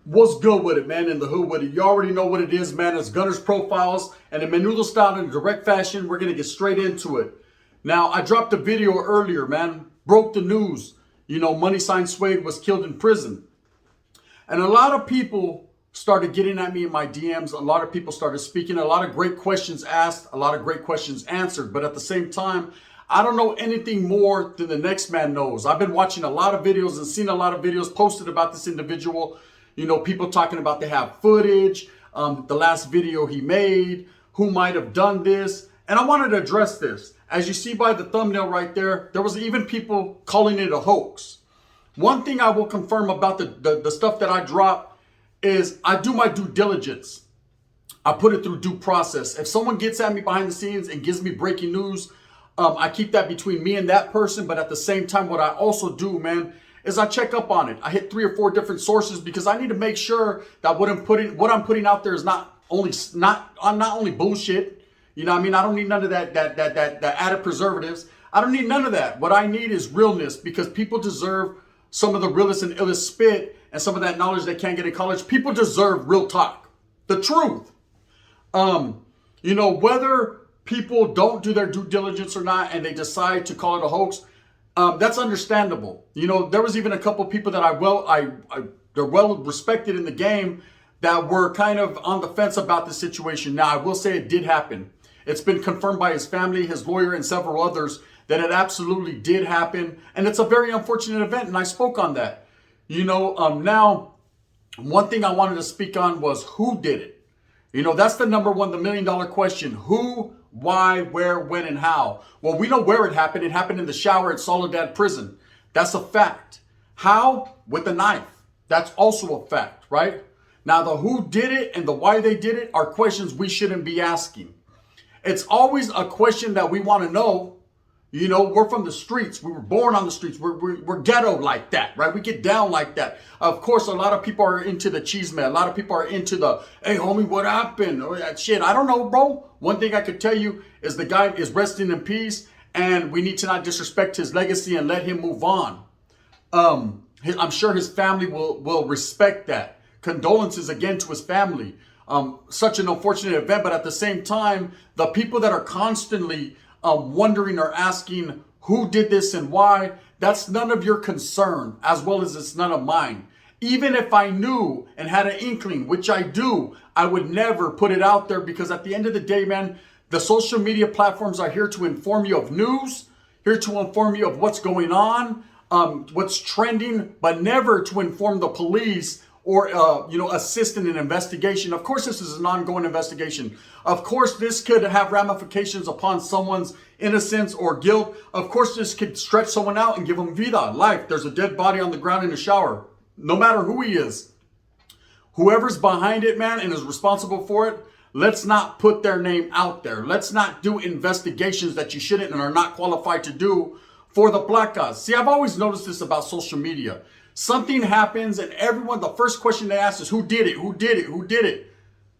What's good with it, man? In the hood with it. You already know what it is, man. It's Gunner's Profiles and in Menudo style in direct fashion. We're going to get straight into it. Now, I dropped a video earlier, man. Broke the news. You know, Money Sign Suede was killed in prison. And a lot of people started getting at me in my DMs. A lot of people started speaking. A lot of great questions asked. A lot of great questions answered. But at the same time, I don't know anything more than the next man knows. I've been watching a lot of videos and seen a lot of videos posted about this individual. You know, people talking about they have footage, the last video he made, who might have done this. And I wanted to address this. As you see by the thumbnail right there, there was even people calling it a hoax. One thing I will confirm about the stuff that I drop is I do my due diligence. I put it through due process. If someone gets at me behind the scenes and gives me breaking news, I keep that between me and that person. But at the same time, what I also do, man, is I check up on it. I hit 3 or 4 different sources because I need to make sure that what I'm putting out there is not only bullshit. You know what I mean? I don't need none of that added preservatives. I don't need none of that. What I need is realness, because people deserve some of the realest and illest spit and some of that knowledge they can't get in college. People deserve real talk, the truth. You know, whether people don't do their due diligence or not and they decide to call it a hoax, that's understandable. You know, there was even a couple people that they're well respected in the game that were kind of on the fence about the situation. Now, I will say it did happen. It's been confirmed by his family, his lawyer, and several others that it absolutely did happen. And it's a very unfortunate event, and I spoke on that. You know, now, one thing I wanted to speak on was who did it. You know, that's the number one, the $1 million question. Who, why, where, when, and how? Well, we know where it happened. It happened in the shower at Soledad Prison. That's a fact. How? With a knife. That's also a fact, right? Now, the who did it and the why they did it are questions we shouldn't be asking. It's always a question that we want to know. You know, we're from the streets. We were born on the streets. We're ghetto like that, right? We get down like that. Of course, a lot of people are into the cheese man. A lot of people are into the, hey, homie, what happened? Or that shit. I don't know, bro. One thing I could tell you is the guy is resting in peace, and we need to not disrespect his legacy and let him move on. I'm sure his family will respect that. Condolences again to his family. Such an unfortunate event, but at the same time, the people that are constantly wondering or asking who did this and why, that's none of your concern, as well as it's none of mine. Even if I knew and had an inkling, which I do, I would never put it out there, because at the end of the day, man, the social media platforms are here to inform you of news, here to inform you of what's going on, what's trending, but never to inform the police or, you know, assist in an investigation. Of course, this is an ongoing investigation. Of course, this could have ramifications upon someone's innocence or guilt. Of course, this could stretch someone out and give them vida, life. There's a dead body on the ground in the shower. No matter who he is, whoever's behind it, man, and is responsible for it, let's not put their name out there. Let's not do investigations that you shouldn't and are not qualified to do for the placas. See, I've always noticed this about social media. Something happens and everyone, the first question they ask is, who did it? Who did it? Who did it?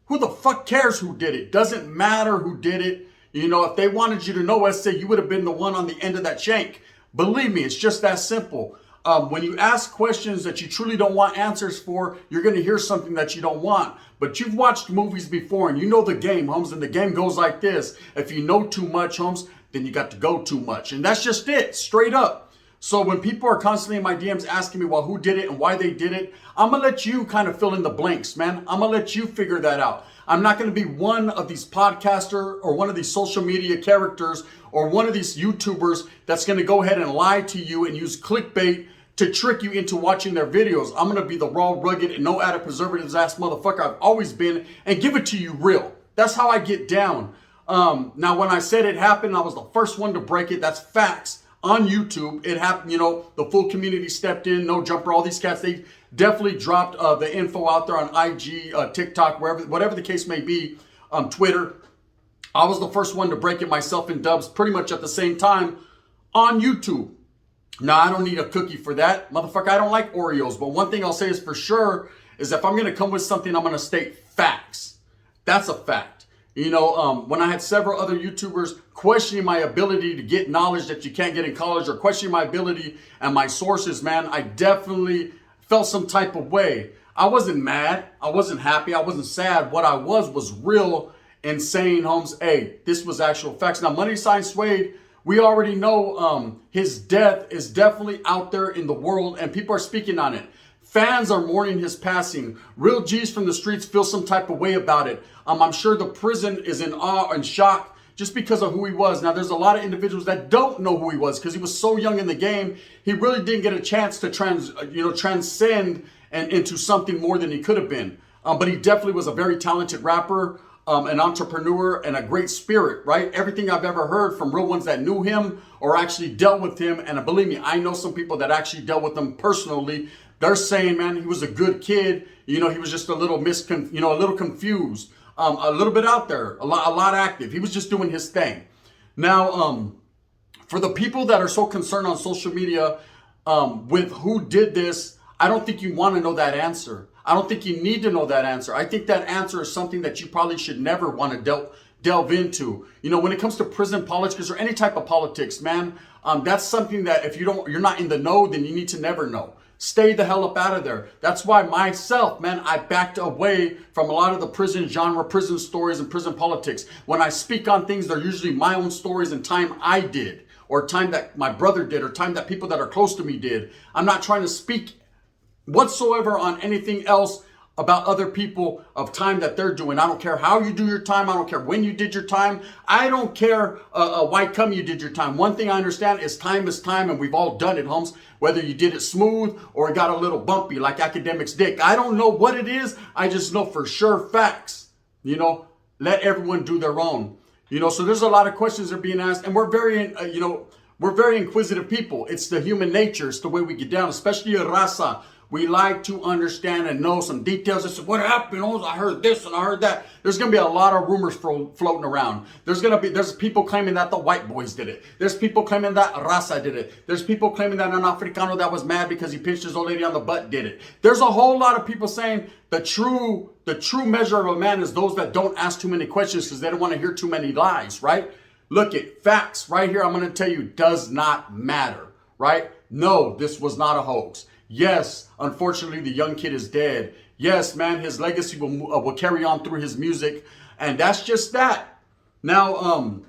Who the fuck cares who did it? Doesn't matter who did it. You know, if they wanted you to know, let's say you would have been the one on the end of that shank. Believe me, it's just that simple. When you ask questions that you truly don't want answers for, you're going to hear something that you don't want. But you've watched movies before and you know the game, Holmes, and the game goes like this. If you know too much, Holmes, then you got to go too much. And that's just it, straight up. So when people are constantly in my DMs asking me, well, who did it and why they did it, I'm going to let you kind of fill in the blanks, man. I'm going to let you figure that out. I'm not going to be one of these podcaster or one of these social media characters or one of these YouTubers that's going to go ahead and lie to you and use clickbait to trick you into watching their videos. I'm going to be the raw, rugged, and no added preservatives ass motherfucker I've always been and give it to you real. That's how I get down. Now, when I said it happened, I was the first one to break it. That's facts. On YouTube, it happened, you know, the full community stepped in, No Jumper, all these cats, they definitely dropped the info out there on IG, TikTok, whatever the case may be, Twitter. I was the first one to break it myself in dubs pretty much at the same time on YouTube. Now, I don't need a cookie for that. Motherfucker, I don't like Oreos. But one thing I'll say is for sure is if I'm going to come with something, I'm going to state facts. That's a fact. You know, when I had several other YouTubers questioning my ability to get knowledge that you can't get in college or questioning my ability and my sources, man, I definitely felt some type of way. I wasn't mad. I wasn't happy. I wasn't sad. What I was real and saying, Holmes, hey, this was actual facts. Now, Money Sign Suede, we already know his death is definitely out there in the world and people are speaking on it. Fans are mourning his passing. Real G's from the streets feel some type of way about it. I'm sure the prison is in awe and shock just because of who he was. Now, there's a lot of individuals that don't know who he was because he was so young in the game. He really didn't get a chance to transcend and into something more than he could have been. But he definitely was a very talented rapper, an entrepreneur, and a great spirit, right? Everything I've ever heard from real ones that knew him or actually dealt with him, and believe me, I know some people that actually dealt with him personally. They're saying, man, he was a good kid. You know, he was just a little a little confused, a little bit out there, a lot active. He was just doing his thing. Now, for the people that are so concerned on social media with who did this, I don't think you want to know that answer. I don't think you need to know that answer. I think that answer is something that you probably should never want to delve into. You know, when it comes to prison politics or any type of politics, man, that's something that if you're not in the know, then you need to never know. Stay the hell up out of there. That's why myself, man, I backed away from a lot of the prison genre, prison stories, and prison politics. When I speak on things, they're usually my own stories and time I did, or time that my brother did, or time that people that are close to me did. I'm not trying to speak whatsoever on anything else about other people of time that they're doing. I don't care how you do your time. I don't care when you did your time. I don't care why come you did your time. One thing I understand is time, and we've all done it, Holmes. Whether you did it smooth or it got a little bumpy like Academic's dick. I don't know what it is. I just know for sure facts. You know, let everyone do their own. You know, so there's a lot of questions that are being asked, and we're very, we're very inquisitive people. It's the human nature. It's the way we get down, especially a raza. We like to understand and know some details. It's what happened. Oh, I heard this and I heard that. There's going to be a lot of rumors floating around. There's people claiming that the white boys did it. There's people claiming that Raza did it. There's people claiming that an Africano that was mad because he pinched his old lady on the butt did it. There's a whole lot of people saying the true measure of a man is those that don't ask too many questions because they don't want to hear too many lies, right? Look at facts right here. I'm going to tell you does not matter, right? No, this was not a hoax. Yes, unfortunately, the young kid is dead. Yes, man, his legacy will carry on through his music. And that's just that. Now,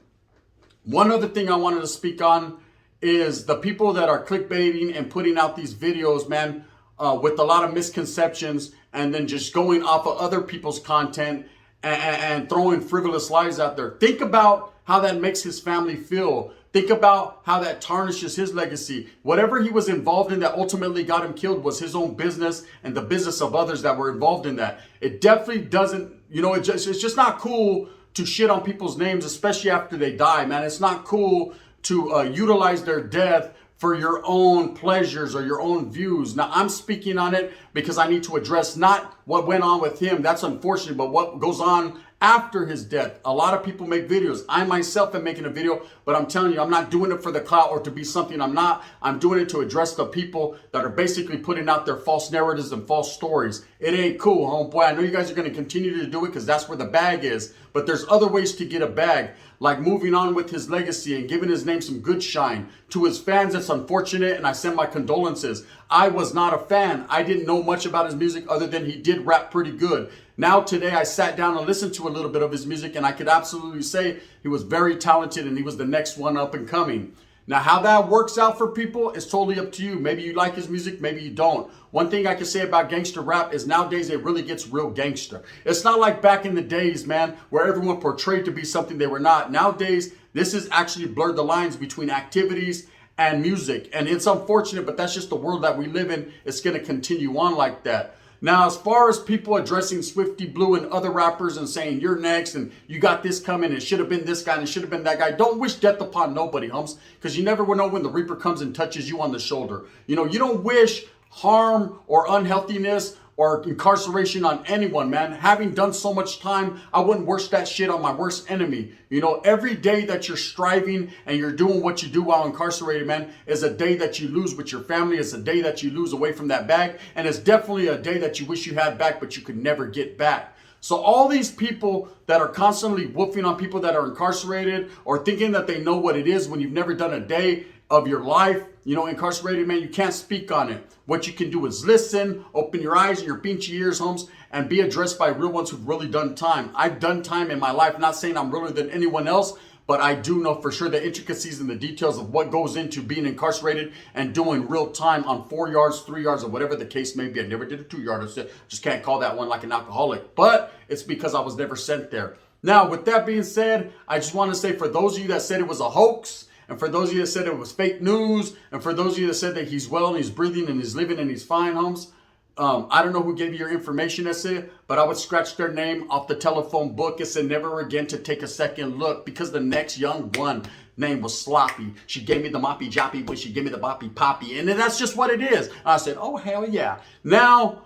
one other thing I wanted to speak on is the people that are clickbaiting and putting out these videos, man, with a lot of misconceptions and then just going off of other people's content and throwing frivolous lies out there. Think about how that makes his family feel. Think about how that tarnishes his legacy. Whatever he was involved in that ultimately got him killed was his own business and the business of others that were involved in that. It definitely doesn't, it's just not cool to shit on people's names, especially after they die, man. It's not cool to utilize their death for your own pleasures or your own views. Now, I'm speaking on it because I need to address not what went on with him. That's unfortunate, but what goes on after his death. A lot of people make videos. I myself am making a video, but I'm telling you, I'm not doing it for the clout or to be something I'm not. I'm doing it to address the people that are basically putting out their false narratives and false stories. It ain't cool, homeboy. I know you guys are going to continue to do it because that's where the bag is, but there's other ways to get a bag, like moving on with his legacy and giving his name some good shine. To his fans, it's unfortunate, and I send my condolences. I was not a fan. I didn't know much about his music other than he did rap pretty good. Now today I sat down and listened to a little bit of his music, and I could absolutely say he was very talented and he was the next one up and coming. Now how that works out for people is totally up to you. Maybe you like his music, maybe you don't. One thing I can say about gangster rap is nowadays it really gets real gangster. It's not like back in the days, man, where everyone portrayed to be something they were not. Nowadays, this has actually blurred the lines between activities and music. And it's unfortunate, but that's just the world that we live in. It's going to continue on like that. Now, as far as people addressing Swifty Blue and other rappers and saying you're next and you got this coming, it should have been this guy and it should have been that guy. Don't wish death upon nobody, Humps, because you never will know when the Reaper comes and touches you on the shoulder. You know, you don't wish harm or unhealthiness or incarceration on anyone, man. Having done so much time, I wouldn't wish that shit on my worst enemy. You know, every day that you're striving and you're doing what you do while incarcerated, man, is a day that you lose with your family. It's a day that you lose away from that bag. And it's definitely a day that you wish you had back, but you could never get back. So all these people that are constantly woofing on people that are incarcerated or thinking that they know what it is when you've never done a day of your life, you know, incarcerated, man, you can't speak on it. What you can do is listen, open your eyes and your pinchy ears, homes, and be addressed by real ones who've really done time. I've done time in my life, not saying I'm realer than anyone else, but I do know for sure the intricacies and the details of what goes into being incarcerated and doing real time on 4 yards, 3 yards, or whatever the case may be. I never did a 2 yard. Just can't call that one like an alcoholic, but it's because I was never sent there. Now, with that being said, I just want to say for those of you that said it was a hoax, and for those of you that said it was fake news, and for those of you that said that he's well and he's breathing and he's living and he's fine, homes, I don't know who gave you your information, that's it, but I would scratch their name off the telephone book and say never again to take a second look, because the next young one name was Sloppy. She gave me the moppy joppy when she gave me the boppy poppy, and then that's just what it is. I said, oh, hell yeah. Now,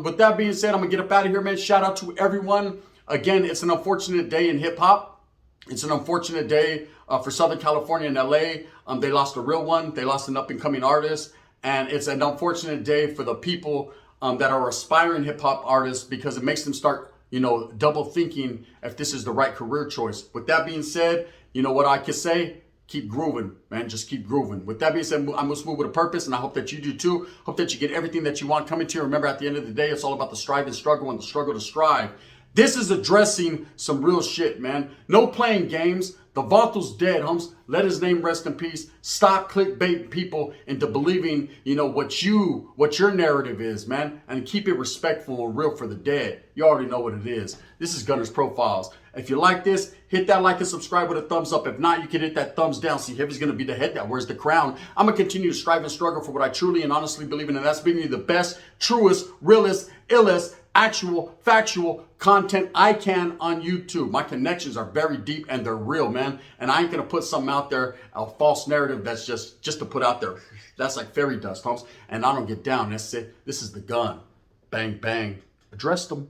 with that being said, I'm going to get up out of here, man. Shout out to everyone. Again, it's an unfortunate day in hip-hop. It's an unfortunate day for Southern California and LA. They lost a real one. They lost an up-and-coming artist. And it's an unfortunate day for the people that are aspiring hip-hop artists, because it makes them start, you know, double thinking if this is the right career choice. With that being said, you know what I can say? Keep grooving, man. Just keep grooving. With that being said, I must move with a purpose, and I hope that you do too. Hope that you get everything that you want coming to you. Remember, at the end of the day, it's all about the strive and struggle and the struggle to strive. This is addressing some real shit, man. No playing games. The Vault's dead, homes. Let his name rest in peace. Stop clickbaiting people into believing, you know, what your narrative is, man. And keep it respectful and real for the dead. You already know what it is. This is Gunner's Profiles. If you like this, hit that like and subscribe with a thumbs up. If not, you can hit that thumbs down. See, heavy's going to be the head that wears the crown. I'm going to continue to strive and struggle for what I truly and honestly believe in, and that's bringing you the best, truest, realest, illest, actual, factual content I can on YouTube. My connections are very deep and they're real, man. And I ain't gonna put something out there, a false narrative that's just to put out there. That's like fairy dust, homes. And I don't get down. That's it. This is the gun. Bang, bang. Address them.